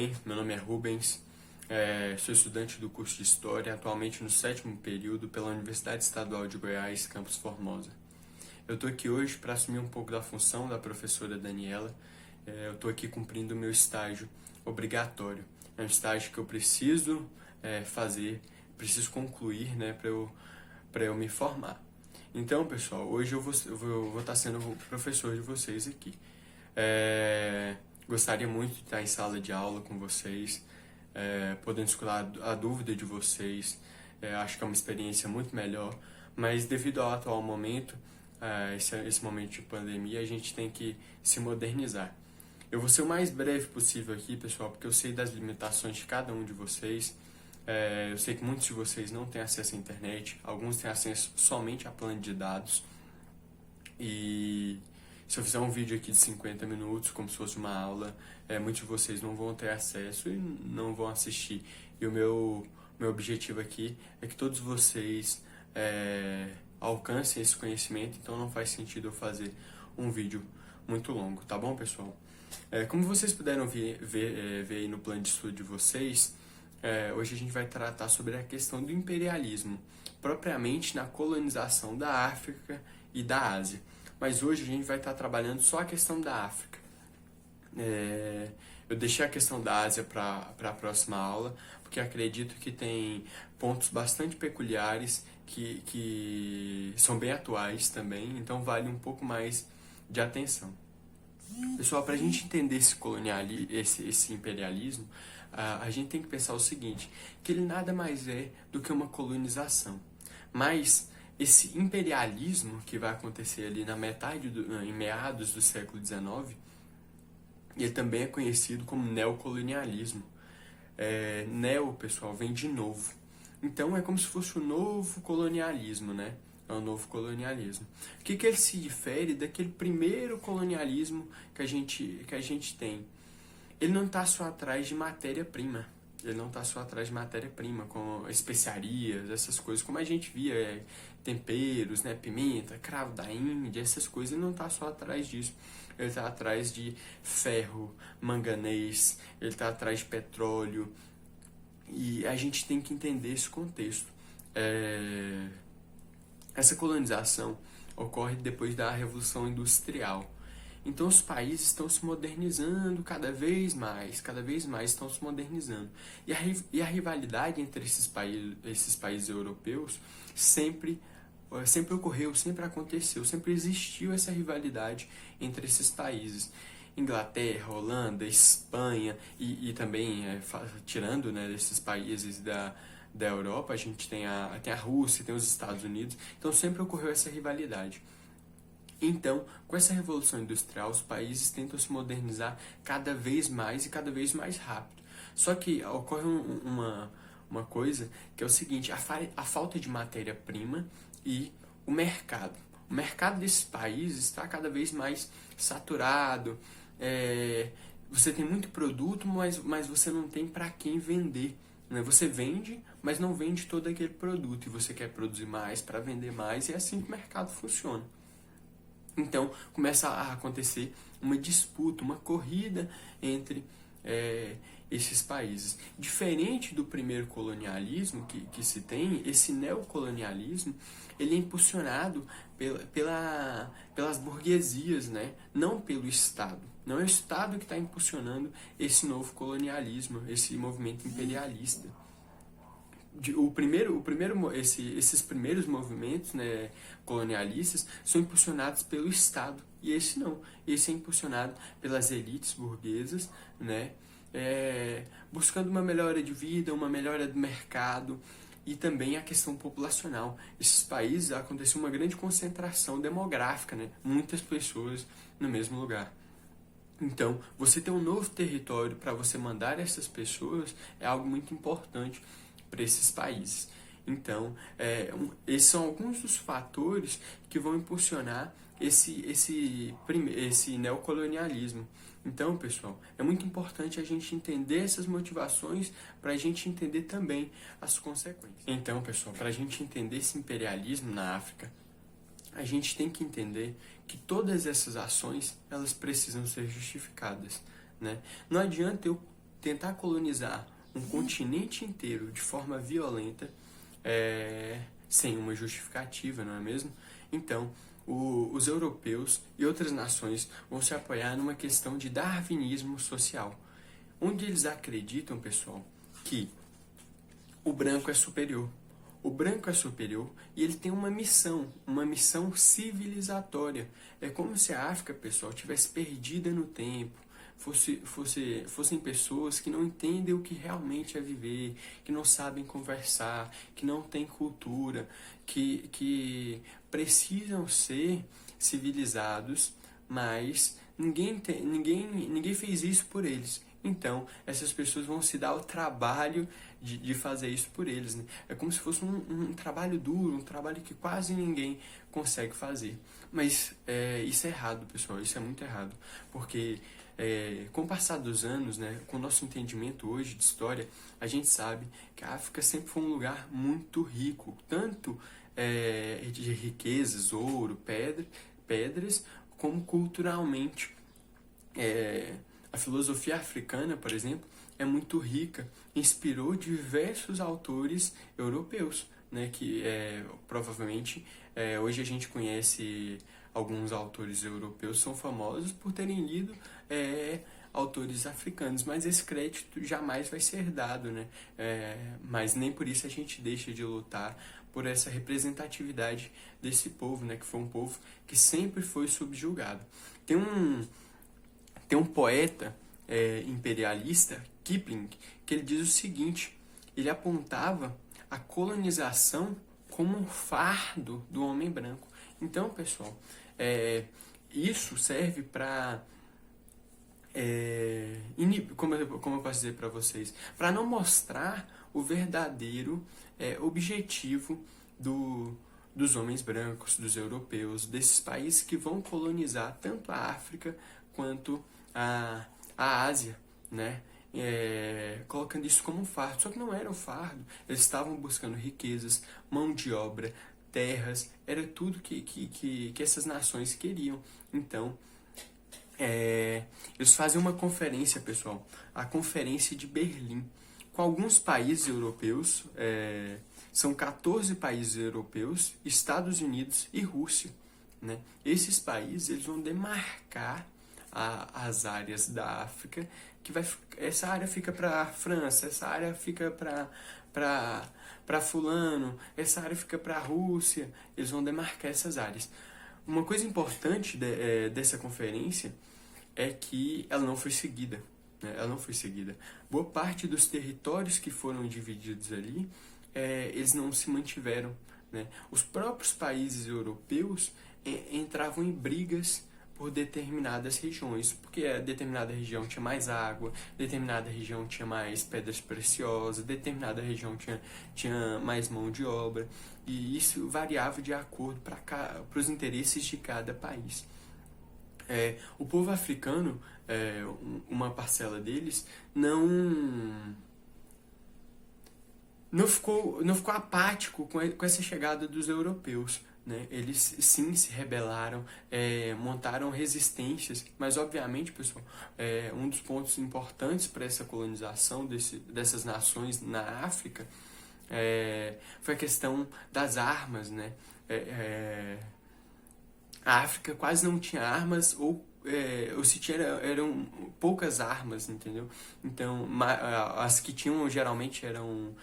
bem? Meu nome é Rubens, sou estudante do curso de História, atualmente no 7º período pela Universidade Estadual de Goiás, Campus Formosa. Eu estou aqui hoje para assumir um pouco da função da professora Daniela. Eu estou aqui cumprindo o meu estágio obrigatório. É um estágio que eu preciso fazer, preciso concluir, né, para eu me formar. Então, pessoal, hoje eu vou estar sendo o professor de vocês aqui. Gostaria muito de estar em sala de aula com vocês, podendo escutar a dúvida de vocês. Acho que é uma experiência muito melhor, mas devido ao atual momento, esse momento de pandemia, a gente tem que se modernizar. Eu vou ser o mais breve possível aqui, pessoal, porque eu sei das limitações de cada um de vocês. Eu sei que muitos de vocês não têm acesso à internet, alguns têm acesso somente a plano de dados. E se eu fizer um vídeo aqui de 50 minutos, como se fosse uma aula, muitos de vocês não vão ter acesso e não vão assistir. E o meu objetivo aqui é que todos vocês alcancem esse conhecimento, então não faz sentido eu fazer um vídeo muito longo, tá bom, pessoal? Como vocês puderam ver aí no plano de estudo de vocês, hoje a gente vai tratar sobre a questão do imperialismo, propriamente na colonização da África e da Ásia. Mas hoje a gente vai estar trabalhando só a questão da África. Eu deixei a questão da Ásia para a próxima aula, porque acredito que tem pontos bastante peculiares que são bem atuais também, então vale um pouco mais de atenção. Pessoal, para a gente entender esse imperialismo, a gente tem que pensar o seguinte, que ele nada mais é do que uma colonização. Mas esse imperialismo que vai acontecer ali em meados do século XIX, ele também é conhecido como neocolonialismo. Neo, pessoal, vem de novo. Então é como se fosse o novo colonialismo, né? É o novo colonialismo. O que ele se difere daquele primeiro colonialismo que a gente tem? Ele não está só atrás de matéria-prima. Ele não está só atrás de matéria-prima, como especiarias, essas coisas, como a gente via, temperos, né, pimenta, cravo da Índia, essas coisas. Ele não está só atrás disso. Ele está atrás de ferro, manganês, ele está atrás de petróleo. E a gente tem que entender esse contexto. Essa colonização ocorre depois da Revolução Industrial. Então os países estão se modernizando cada vez mais estão se modernizando. E a rivalidade entre esses países europeus sempre ocorreu, sempre aconteceu, sempre existiu essa rivalidade entre esses países. Inglaterra, Holanda, Espanha e também, tirando, né, desses países da Europa, a gente tem a Rússia, tem os Estados Unidos, então sempre ocorreu essa rivalidade. Então, com essa Revolução Industrial, os países tentam se modernizar cada vez mais e cada vez mais rápido. Só que ocorre uma coisa que é o seguinte, a falta de matéria-prima e o mercado. O mercado desses países está cada vez mais saturado, você tem muito produto, mas você não tem para quem vender. Né? Você vende, mas não vende todo aquele produto, e você quer produzir mais para vender mais, e é assim que o mercado funciona. Então, começa a acontecer uma disputa, uma corrida entre esses países. Diferente do primeiro colonialismo que se tem, esse neocolonialismo, ele é impulsionado pelas burguesias, né? Não pelo Estado. Não é o Estado que está impulsionando esse novo colonialismo, esse movimento imperialista. Esses primeiros movimentos, né, colonialistas são impulsionados pelo Estado, e esse não. Esse é impulsionado pelas elites burguesas, né, buscando uma melhora de vida, uma melhora do mercado e também a questão populacional. Esses países aconteceu uma grande concentração demográfica, né, muitas pessoas no mesmo lugar. Então, você ter um novo território para você mandar essas pessoas é algo muito importante para esses países. Então, esses são alguns dos fatores que vão impulsionar esse neocolonialismo. Então, pessoal, é muito importante a gente entender essas motivações para a gente entender também as consequências. Então, pessoal, para a gente entender esse imperialismo na África, a gente tem que entender que todas essas ações, elas precisam ser justificadas, né? Não adianta eu tentar colonizar um continente inteiro de forma violenta, sem uma justificativa, não é mesmo? Então, os europeus e outras nações vão se apoiar numa questão de darwinismo social, onde eles acreditam, pessoal, que o branco é superior. O branco é superior e ele tem uma missão civilizatória. É como se a África, pessoal, tivesse perdida no tempo, fossem pessoas que não entendem o que realmente é viver, que não sabem conversar, que não têm cultura, que precisam ser civilizados, mas ninguém fez isso por eles. Então, essas pessoas vão se dar o trabalho de fazer isso por eles, né? É como se fosse um trabalho duro, um trabalho que quase ninguém consegue fazer. Mas isso é errado, pessoal, isso é muito errado. Porque com o passar dos anos, né, com o nosso entendimento hoje de história, a gente sabe que a África sempre foi um lugar muito rico, tanto de riquezas, ouro, pedras, como culturalmente. A filosofia africana, por exemplo, é muito rica, inspirou diversos autores europeus, né, que provavelmente hoje a gente conhece alguns autores europeus, são famosos por terem lido autores africanos, mas esse crédito jamais vai ser dado, né? Mas nem por isso a gente deixa de lutar por essa representatividade desse povo, né, que foi um povo que sempre foi subjugado. Tem um poeta imperialista, Kipling, que ele diz o seguinte: ele apontava a colonização como um fardo do homem branco. Então, pessoal, isso serve para como eu posso dizer para vocês, para não mostrar o verdadeiro objetivo dos homens brancos, dos europeus, desses países que vão colonizar tanto a África quanto a Ásia, né? Colocando isso como um fardo. Só que não era um fardo. Eles estavam buscando riquezas, mão de obra, terras, era tudo que essas nações queriam. Então, eles fazem uma conferência, pessoal, a Conferência de Berlim, com alguns países europeus, são 14 países europeus, Estados Unidos e Rússia, né? Esses países eles vão demarcar as áreas da África, essa área fica para a França, essa área fica para fulano, essa área fica para a Rússia, eles vão demarcar essas áreas. Uma coisa importante dessa conferência é que ela não foi seguida, né? Ela não foi seguida. Boa parte dos territórios que foram divididos ali, eles não se mantiveram, né? Os próprios países europeus entravam em brigas por determinadas regiões, porque determinada região tinha mais água, determinada região tinha mais pedras preciosas, determinada região tinha mais mão de obra, e isso variava de acordo para os interesses de cada país. O povo africano, uma parcela deles, não ficou apático com essa chegada dos europeus, né? Eles sim se rebelaram, montaram resistências, mas obviamente, pessoal, um dos pontos importantes para essa colonização dessas nações na África foi a questão das armas, né? A África quase não tinha armas, ou se tinha eram poucas armas, entendeu? Então, as que tinham geralmente eram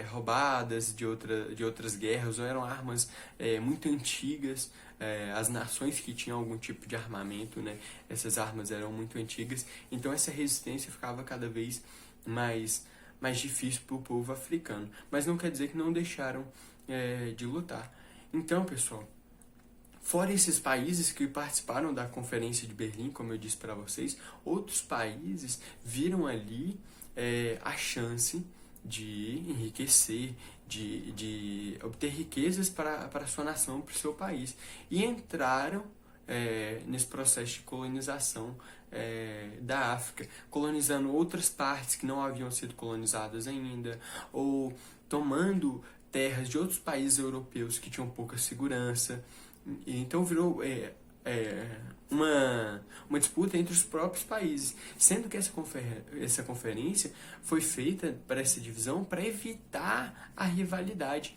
roubadas de outras guerras, ou eram armas muito antigas. As nações que tinham algum tipo de armamento, né, essas armas eram muito antigas, então essa resistência ficava cada vez mais difícil para o povo africano, mas não quer dizer que não deixaram de lutar. Então, pessoal, fora esses países que participaram da Conferência de Berlim, como eu disse para vocês, outros países viram ali a chance de enriquecer, de obter riquezas para a sua nação, para o seu país. E entraram nesse processo de colonização da África, colonizando outras partes que não haviam sido colonizadas ainda, ou tomando terras de outros países europeus que tinham pouca segurança. Então virou uma disputa entre os próprios países, sendo que essa conferência foi feita para essa divisão para evitar a rivalidade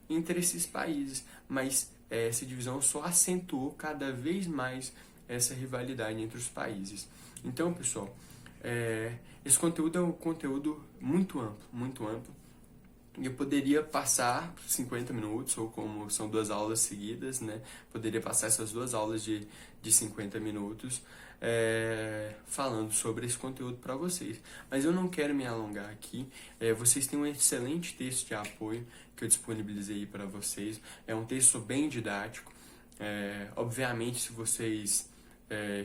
entre esses países, mas essa divisão só acentuou cada vez mais essa rivalidade entre os países. Então, pessoal, esse conteúdo é um conteúdo muito amplo, eu poderia passar 50 minutos, ou como são 2 aulas seguidas, né? Poderia passar essas 2 aulas de 50 minutos falando sobre esse conteúdo para vocês. Mas eu não quero me alongar aqui. Vocês têm um excelente texto de apoio que eu disponibilizei para vocês. É um texto bem didático. Obviamente, se vocês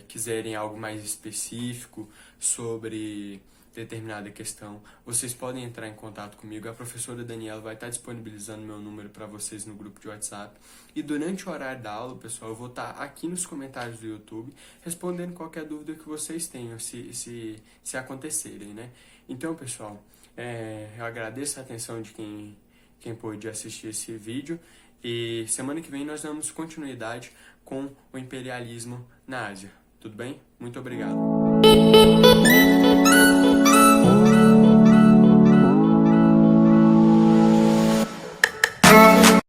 quiserem algo mais específico sobre determinada questão, vocês podem entrar em contato comigo. A professora Daniela vai estar disponibilizando meu número para vocês no grupo de WhatsApp. E durante o horário da aula, pessoal, eu vou estar aqui nos comentários do YouTube respondendo qualquer dúvida que vocês tenham, se acontecerem, né? Então, pessoal, eu agradeço a atenção de quem pôde assistir esse vídeo. E semana que vem nós damos continuidade com o imperialismo na Ásia. Tudo bem? Muito obrigado.